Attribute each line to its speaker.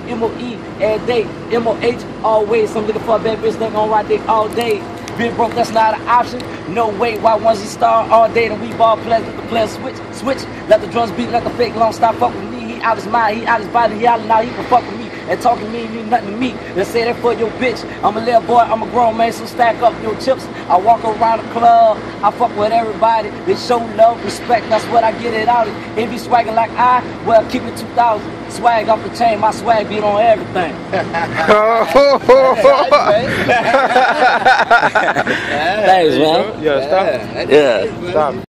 Speaker 1: M-O-E, every day. M-O-H, always. I'm looking for a bad bitch that gon' ride dick all day. Being broke, that's not an option. No way, why once he start all day, then we ball players, let the players switch. Let the drums beat, let the fake long stop fuck with me. He out his mind, he out his body, he out now, he can fuck with me. And talking to me mean nothing to me. They say that for your bitch. I'm a little boy, I'm a grown man, so stack up your chips. I walk around the club, I fuck with everybody. They show love, respect, that's what I get it out of. If you swagging like I, well, keep it 2000. Swag off the chain, my swag beat on everything. Thanks, man.
Speaker 2: Yeah, stop.
Speaker 1: Yeah.
Speaker 2: Stop.